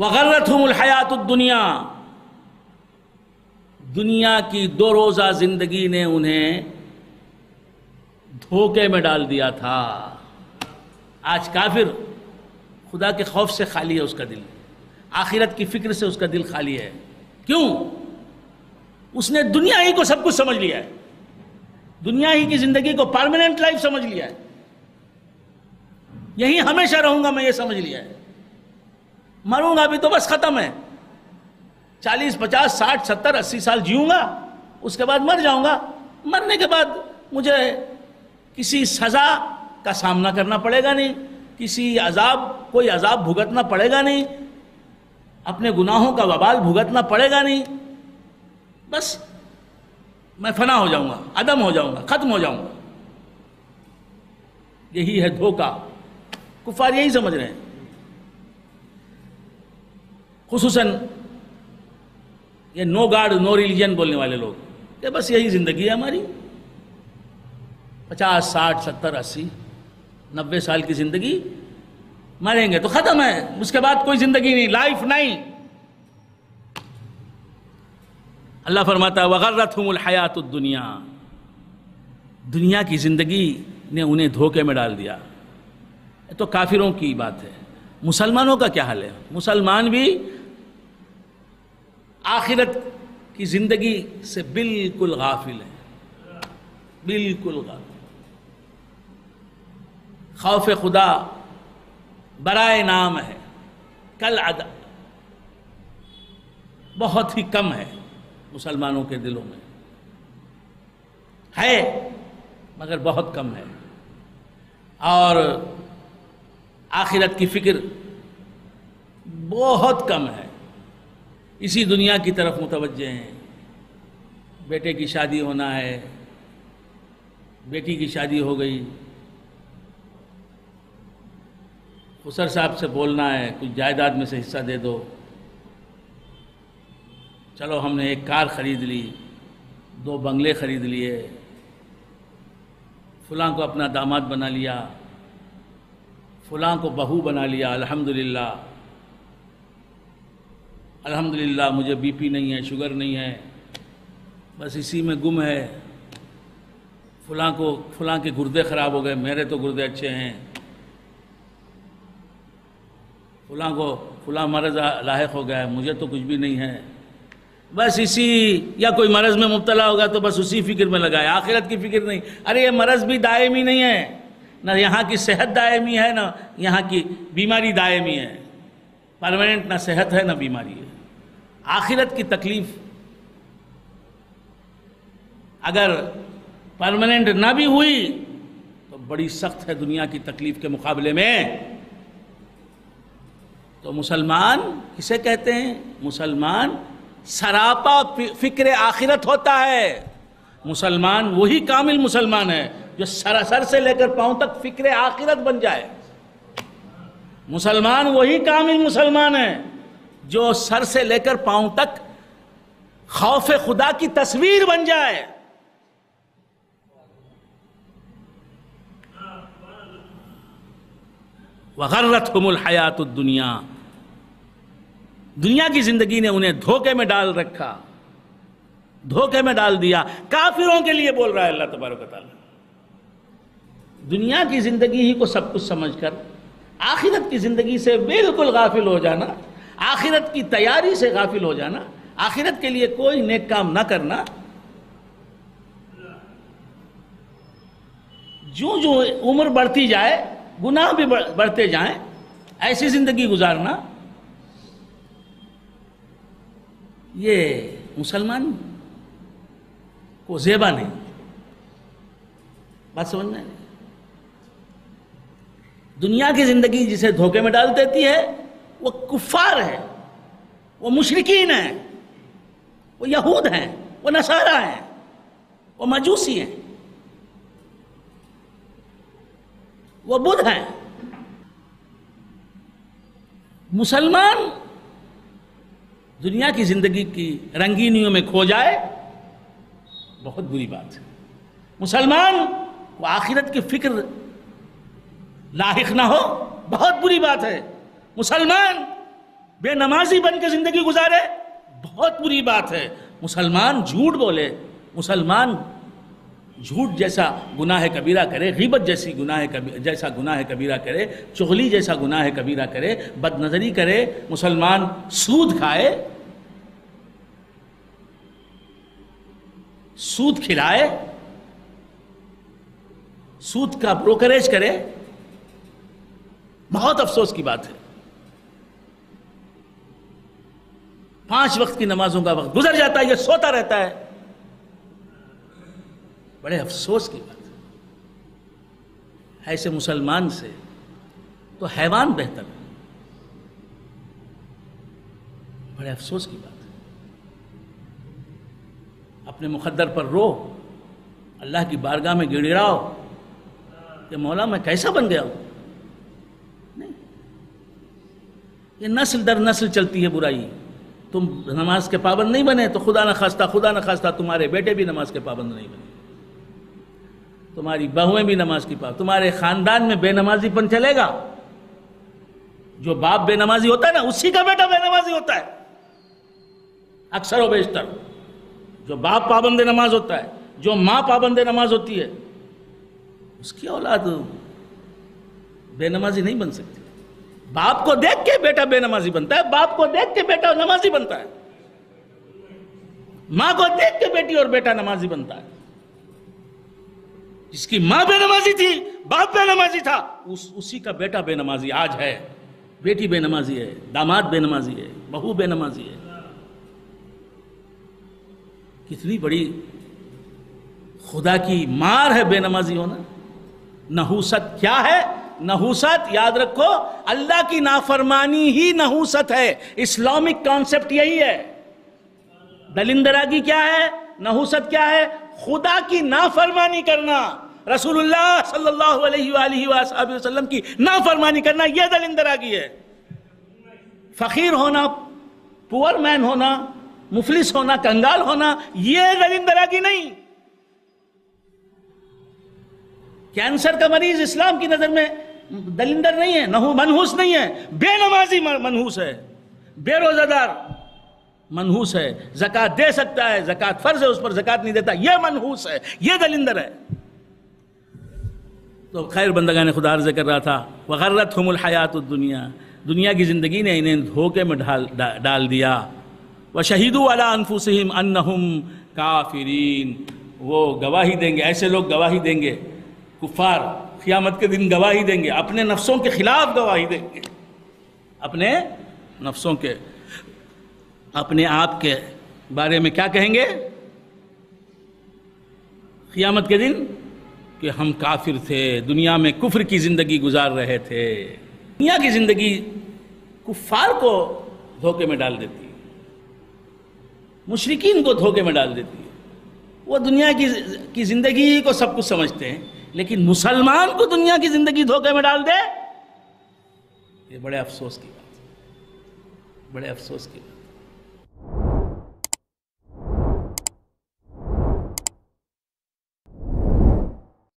وغرتہم الحیات الدنیا، دنیا کی 2 روزہ زندگی نے انہیں دھوکے میں ڈال دیا تھا۔ آج کافر خدا کے خوف سے خالی ہے اس کا دل، آخرت کی فکر سے اس کا دل خالی ہے۔ کیوں؟ اس نے دنیا ہی کو سب کچھ سمجھ لیا ہے، دنیا ہی کی زندگی کو پرماننٹ لائف سمجھ لیا ہے، یہی ہمیشہ رہوں گا میں یہ سمجھ لیا ہے، مروں گا بھی تو بس ختم ہے، 40 50 60 70 80 سال جیوں گا، اس کے بعد مر جاؤں گا، مرنے کے بعد مجھے کسی سزا کا سامنا کرنا پڑے گا نہیں، کوئی عذاب بھگتنا پڑے گا نہیں، اپنے گناہوں کا وبال بھگتنا پڑے گا نہیں، بس میں فنا ہو جاؤں گا، عدم ہو جاؤں گا، ختم ہو جاؤں گا۔ یہی ہے دھوکہ، کفار یہی سمجھ رہے ہیں، خصوصاً یہ نو گاڈ نو ریلیجن بولنے والے لوگ، کہ بس یہی زندگی ہے ہماری، 50 60 70 80 90 سال کی زندگی، مریں گے تو ختم ہے، اس کے بعد کوئی زندگی نہیں، لائف نہیں۔ اللہ فرماتا ہے وغرتہم الحیات الدنیا، دنیا کی زندگی نے انہیں دھوکے میں ڈال دیا۔ یہ تو کافروں کی بات ہے، مسلمانوں کا کیا حال ہے؟ مسلمان بھی آخرت کی زندگی سے بالکل غافل ہیں، بالکل غافل۔ خوف خدا برائے نام ہے، کل عدم، بہت ہی کم ہے مسلمانوں کے دلوں میں، ہے مگر بہت کم ہے، اور آخرت کی فکر بہت کم ہے، اسی دنیا کی طرف متوجہ ہیں۔ بیٹے کی شادی ہونا ہے، بیٹی کی شادی ہو گئی، خسر صاحب سے بولنا ہے کچھ جائیداد میں سے حصہ دے دو، چلو ہم نے 1 کار خرید لی، 2 بنگلے خرید لیے، فلاں کو اپنا داماد بنا لیا، فلاں کو بہو بنا لیا، الحمدللہ الحمدللہ مجھے بی پی نہیں ہے، شوگر نہیں ہے، بس اسی میں گم ہے، فلاں کے گردے خراب ہو گئے، میرے تو گردے اچھے ہیں، فلاں مرض لاحق ہو گیا ہے، مجھے تو کچھ بھی نہیں ہے، بس اسی، یا کوئی مرض میں مبتلا ہوگا تو بس اسی فکر میں لگا ہے، آخرت کی فکر نہیں۔ ارے یہ مرض بھی دائمی نہیں ہے، نہ یہاں کی صحت دائمی ہے، نہ یہاں کی بیماری دائمی ہے، پرماننٹ نہ صحت ہے نہ بیماری ہے۔ آخرت کی تکلیف اگر پرماننٹ نہ بھی ہوئی تو بڑی سخت ہے دنیا کی تکلیف کے مقابلے میں۔ تو مسلمان کسے کہتے ہیں؟ مسلمان سراپا فکر آخرت ہوتا ہے، مسلمان وہی کامل مسلمان ہے جو سر سے لے کر پاؤں تک فکر آخرت بن جائے، مسلمان وہی کامل مسلمان ہے جو سر سے لے کر پاؤں تک خوف خدا کی تصویر بن جائے۔ وغرتہم الحیات الدنیا، دنیا کی زندگی نے انہیں دھوکے میں ڈال رکھا، دھوکے میں ڈال دیا۔ کافروں کے لیے بول رہا ہے اللہ تبارک و تعالی، دنیا کی زندگی ہی کو سب کچھ سمجھ کر آخرت کی زندگی سے بالکل غافل ہو جانا، آخرت کی تیاری سے غافل ہو جانا، آخرت کے لیے کوئی نیک کام نہ کرنا، جو عمر بڑھتی جائے گناہ بھی بڑھتے جائیں، ایسی زندگی گزارنا، یہ مسلمان کو زیبا نہیں۔ بات سمجھنا ہے؟ دنیا کی زندگی جسے دھوکے میں ڈال دیتی ہے وہ کفار ہے، وہ مشرکین ہیں، وہ یہود ہیں، وہ نصارہ ہیں، وہ مجوسی ہیں، وہ بدھ ہیں۔ مسلمان دنیا کی زندگی کی رنگینیوں میں کھو جائے بہت بری بات ہے، مسلمان کو آخرت کی فکر لاحق نہ ہو بہت بری بات ہے، مسلمان بے نمازی بن کے زندگی گزارے، بہت بری بات ہے۔ مسلمان جھوٹ بولے، مسلمان جھوٹ جیسا گناہ کبیرہ کرے، غیبت جیسا گناہ کبیرہ کرے، چغلی جیسا گناہ کبیرہ کرے، بد نظری کرے، مسلمان سود کھائے، سود کھلائے، سود کا بروکریج کرے، بہت افسوس کی بات ہے۔ 5 وقت کی نمازوں کا وقت گزر جاتا ہے، یہ سوتا رہتا ہے، بڑے افسوس کی بات ہے۔ ایسے مسلمان سے تو حیوان بہتر ہے، بڑے افسوس کی بات ہے۔ اپنے مقدر پر رو، اللہ کی بارگاہ میں گڑگڑاؤ کہ مولا میں کیسا بن گیا ہوں۔ نہیں، یہ نسل در نسل چلتی ہے برائی۔ تم نماز کے پابند نہیں بنے تو خدا نخواستہ تمہارے بیٹے بھی نماز کے پابند نہیں بنے، تمہاری بہویں بھی نماز کی پابند، تمہارے خاندان میں بے نمازی پن چلے گا۔ جو باپ بے نمازی ہوتا ہے نا، اسی کا بیٹا بے نمازی ہوتا ہے، اکثر و بیشتر۔ جو باپ پابند نماز ہوتا ہے، جو ماں پابند نماز ہوتی ہے، اس کی اولاد بے نمازی نہیں بن سکتی۔ باپ کو دیکھ کے بیٹا بے نمازی بنتا ہے، باپ کو دیکھ کے بیٹا نمازی بنتا ہے، ماں کو دیکھ کے بیٹی اور بیٹا نمازی بنتا ہے۔ جس کی ماں بے نمازی تھی، باپ بے نمازی تھا، اسی کا بیٹا بے نمازی آج ہے، بیٹی بے نمازی ہے، داماد بے نمازی ہے، بہو بے نمازی ہے۔ کتنی بڑی خدا کی مار ہے بے نمازی ہونا۔ نحوست کیا ہے؟ نحوست یاد رکھو، اللہ کی نافرمانی ہی نحوست ہے۔ اسلامک کانسیپٹ یہی ہے۔ دلندراگی کیا ہے؟ نحوست کیا ہے؟ خدا کی نافرمانی کرنا، رسول اللہ صلی اللہ علیہ وآلہ وآلہ وسلم کی نافرمانی کرنا، یہ دلندراگی ہے۔ فقیر ہونا، پور مین ہونا، مفلس ہونا، کنگال ہونا، یہ دلندراگی نہیں۔ کینسر کا مریض اسلام کی نظر میں دلندر نہیں ہے، منحوس نہیں ہے، بے نمازی منحوس ہے، بے روزہ دار منحوس ہے، زکوٰۃ دے سکتا ہے، زکوٰۃ فرض ہے، اس پر زکوٰۃ نہیں دیتا، یہ منحوس ہے، یہ دلندر ہے۔ تو خیر بندگان خدا عرض کر رہا تھا، وغرتہم الحیات الدنیا، دنیا کی زندگی نے انہیں دھوکے میں ڈال دیا۔ وشہدوا علی انفسہم انہم کافرین، وہ گواہی دیں گے، ایسے لوگ گواہی دیں گے، کفار قیامت کے دن گواہی دیں گے، اپنے نفسوں کے خلاف گواہی دیں گے، اپنے نفسوں کے، اپنے آپ کے بارے میں کیا کہیں گے قیامت کے دن؟ کہ ہم کافر تھے، دنیا میں کفر کی زندگی گزار رہے تھے۔ دنیا کی زندگی کفار کو دھوکے میں ڈال دیتی ہے، مشرکین کو دھوکے میں ڈال دیتی ہے۔ وہ دنیا کی زندگی کو سب کچھ سمجھتے ہیں، لیکن مسلمان کو دنیا کی زندگی دھوکے میں ڈال دے، یہ بڑے افسوس کی بات ہے، بڑے افسوس کی بات ہے۔